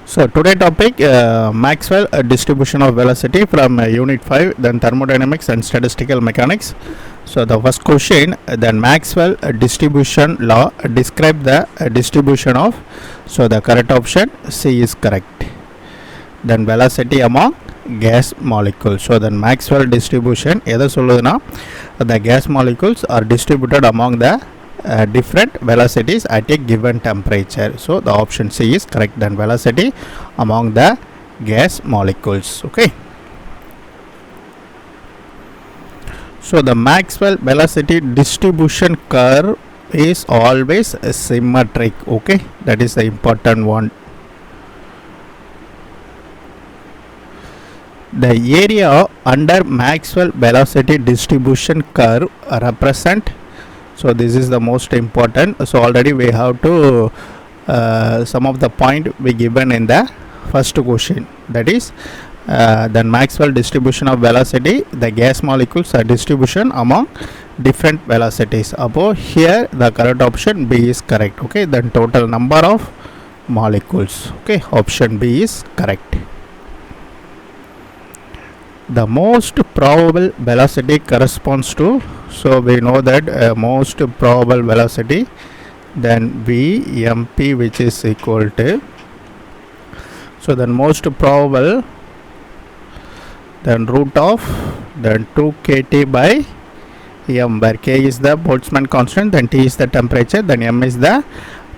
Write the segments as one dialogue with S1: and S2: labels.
S1: So today topic Maxwell distribution of velocity from unit 5, then thermodynamics and statistical mechanics. So the first question, then Maxwell distribution law describe the distribution of, so the correct option C is correct. Then velocity among gas molecules. So then Maxwell distribution எதை சொல்லுதுன்னா the gas molecules are distributed among the different velocities at a given temperature. So the option C is correct. Then velocity among the gas molecules. Okay. So the Maxwell velocity distribution curve is always symmetric. Okay, that is the important one. The area under Maxwell velocity distribution curve represent, so this is the most important. So already we have to some of the point we given in the first question, that is then Maxwell distribution of velocity, the gas molecules are distribution among different velocities. Above here the correct option B is correct. Okay, then total number of molecules. Okay, option B is correct. The most probable velocity corresponds to, so we know that most probable velocity, then VMP, which is equal to, so then most probable, then root of, then 2 kT by m, where k is the Boltzmann constant, then T is the temperature, then m is the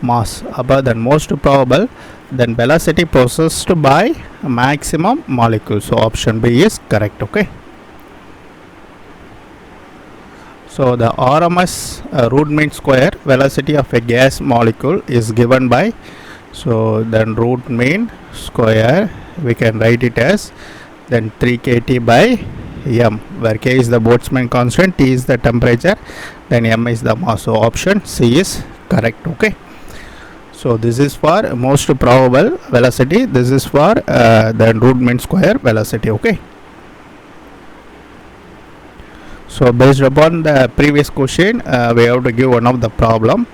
S1: mass. Above, then most probable, then velocity processed by maximum molecule. So option B is correct. Okay. So the RMS root mean square velocity of a gas molecule is given by, so then root mean square we can write it as then 3 kT by m, where k is the Boltzmann constant, T is the temperature, then m is the mass. So option C is correct. Okay. So this is for most probable velocity, this is for the root mean square velocity. Okay. So based upon the previous question, we have to give one of the problem,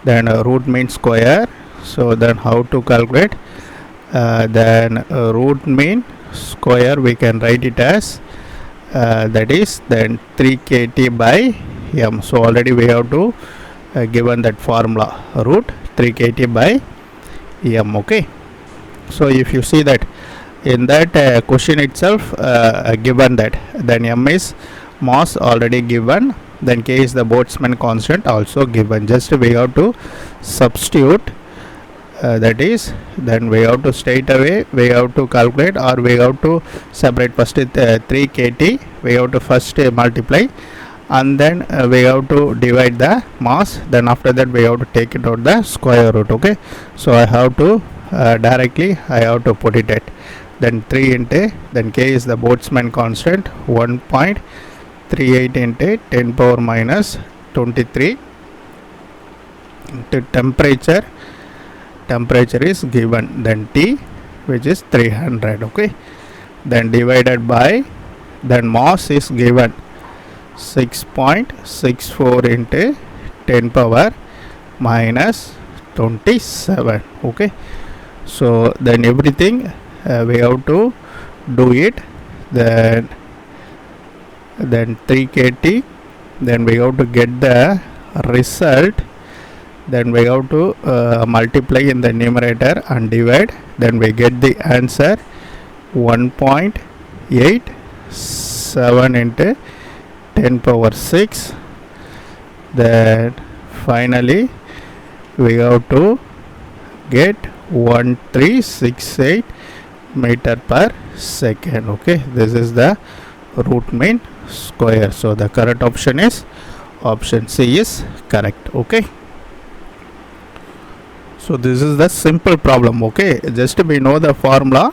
S1: then root mean square. So then how to calculate, then root mean square we can write it as that is then 3 kT by m. So already we have to given that formula, root 3 kT by m. Okay. So if you see that in that question itself given that, then m is mass already given, then k is the Boltzmann constant also given, just we have to substitute, that is then we have to straight away we have to calculate, or we have to separate first 3 kT we have to first multiply, and then we have to divide the mass, then after that we have to take it out the square root. Okay. So I have to directly I have to put it at then 3 into, then k is the Boltzmann constant 1.38 into 10 power minus 23 into temperature is given, then T which is 300. Okay. Then divided by, then mass is given 6.64 into 10 power minus 27. Okay. So then everything we have to do it, then 3 kT, then we have to get the result, then we have to multiply in the numerator and divide, then we get the answer 1.87 into 10 power 6. Then finally we have to get 1368 meter per second. Okay, this is the root mean square. So the correct option is option C is correct. Okay. So this is the simple problem. Okay, just we know the formula,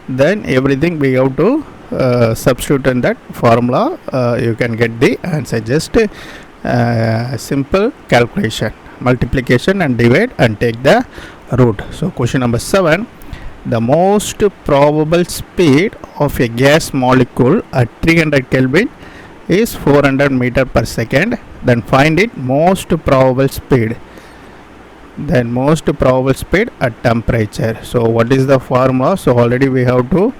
S1: then everything we have to substitute in that formula, you can get the answer. Just simple calculation, multiplication and divide and take the root. So question number 7, the most probable speed of a gas molecule at 300 Kelvin is 400 meter per second, then find it most probable speed. then most probable speed at temperature. So what is the formula? So already we have to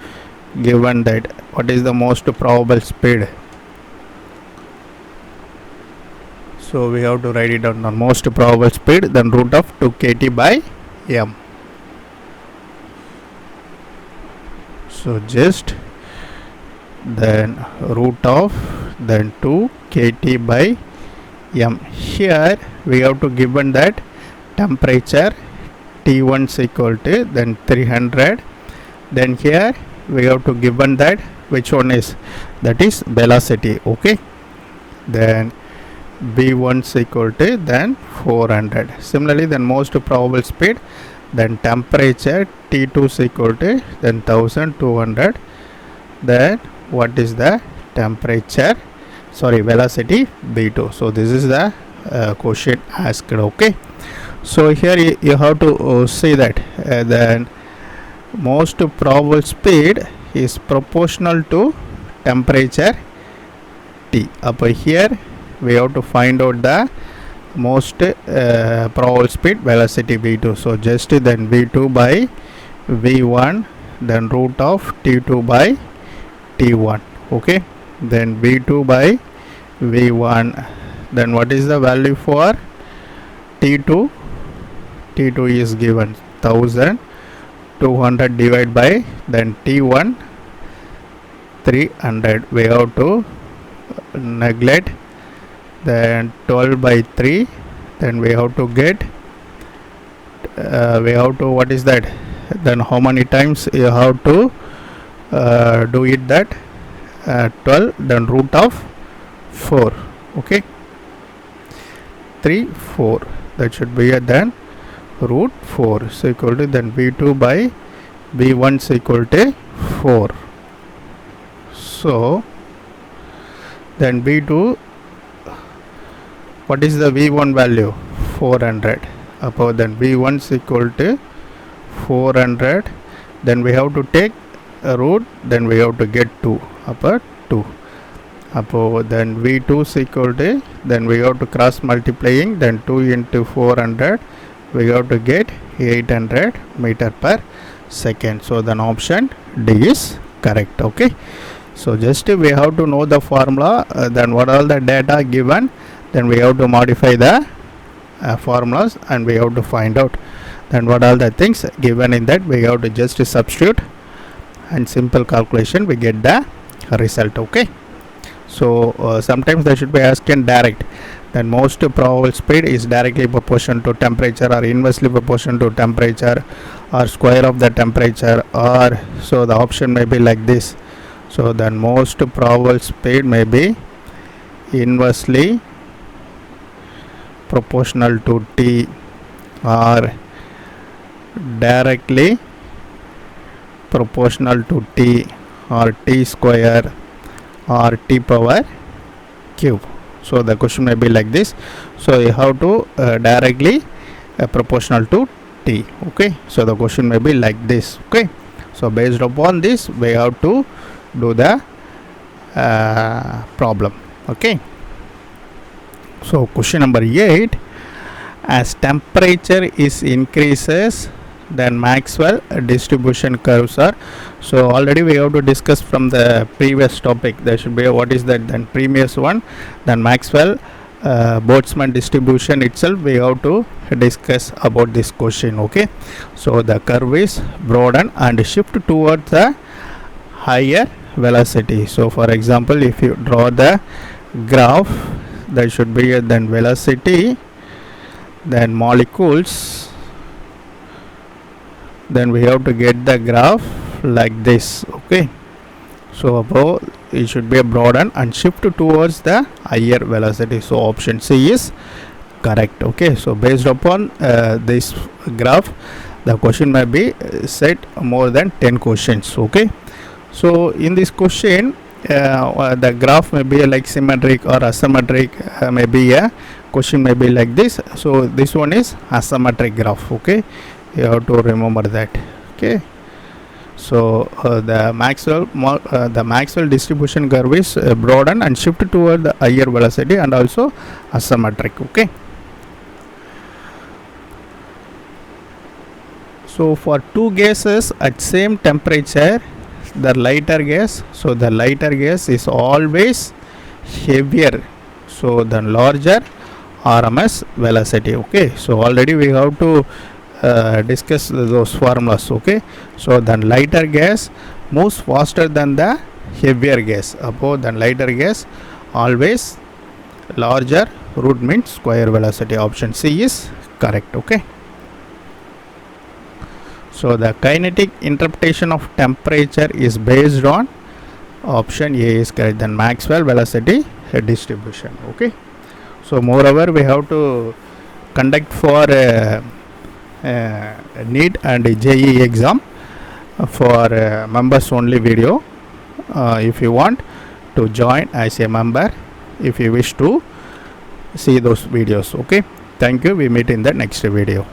S1: given that what is the most probable speed. So we have to write it down. The most probable speed, then root of 2 kt by m. So just then root of then 2 kt by m. Here we have to given that temperature T1 is equal to then 300. Then here we have to given that which one is, that is velocity. Okay, then v1 is equal to then 400. Similarly, then most probable speed, then temperature T2 is equal to then 1200. Then what is the temperature, sorry, velocity v2. So this is the question asked. Okay, so here you have to see that then most probable speed is proportional to temperature T. Up here we have to find out the most probable speed velocity v2. So just then v2 by v1, then root of t2 by t1. Okay, then v2 by v1, then what is the value for t2? T2 is given 1200 divided by then t1 300. We have to neglect then 12 by 3, then we have to get we have to, what is that, then how many times you have to do it, that 12, then root of 4. Okay, 3 4, that should be then root 4 is equal to then v2 by v1 is equal to 4. So then v2, what is the v1 value? 400. Above then v1 is equal to 400. Then we have to take a root, then we have to get 2 upper 2. Above then v2 is equal to, then we have to cross multiplying, then 2 into 400, we have to get 800 meter per second. So then option D is correct. Okay, so just we have to know the formula, then what all the data given, then we have to modify the formulas, and we have to find out then what all the things given in that. We have to just substitute and simple calculation, we get the result. Okay, so sometimes they should be asked in direct, then most probable speed is directly proportional to temperature, or inversely proportional to temperature, or square of the temperature, or so the option may be like this. So then most probable speed may be inversely proportional to T, or directly proportional to T, or T square, or T power cube. So the question may be like this. So you have to directly proportional to T. Okay, so the question may be like this. Okay, so based upon this we have to do the problem. Okay, so question number 8, as temperature is increases, then Maxwell distribution curves are. So already we have to discuss from the previous topic. There should be a, what is that, then previous one, then Maxwell Boltzmann distribution itself we have to discuss about this question. Okay, so the curve is broaden and shift towards the higher velocity. So for example, if you draw the graph, there should be a then velocity, then molecules, then we have to get the graph like this. Okay, so above it should be a broaden and shift towards the higher velocity. So option C is correct. Okay, so based upon this graph, the question may be set more than 10 questions. Okay, so in this question the graph may be like symmetric or asymmetric, maybe a question may be like this. So this one is asymmetric graph. Okay, you have to remember that. Okay, so the Maxwell distribution curve is broaden and shift toward the higher velocity and also asymmetric. Okay, So for two gases at same temperature, the lighter gas, so the lighter gas is always heavier, so the larger RMS velocity. Okay, so already we have to discuss those formulas. Okay, so the lighter gas moves faster than the heavier gas. Above the lighter gas always larger root mean square velocity. Option C is correct. Okay, so the kinetic interpretation of temperature is based on option A is correct, then Maxwell velocity distribution. Okay, so moreover we have to conduct for NEET and JEE exam for members only video. If you want to join as a member, if you wish to see those videos. Okay, thank you, we meet in the next video.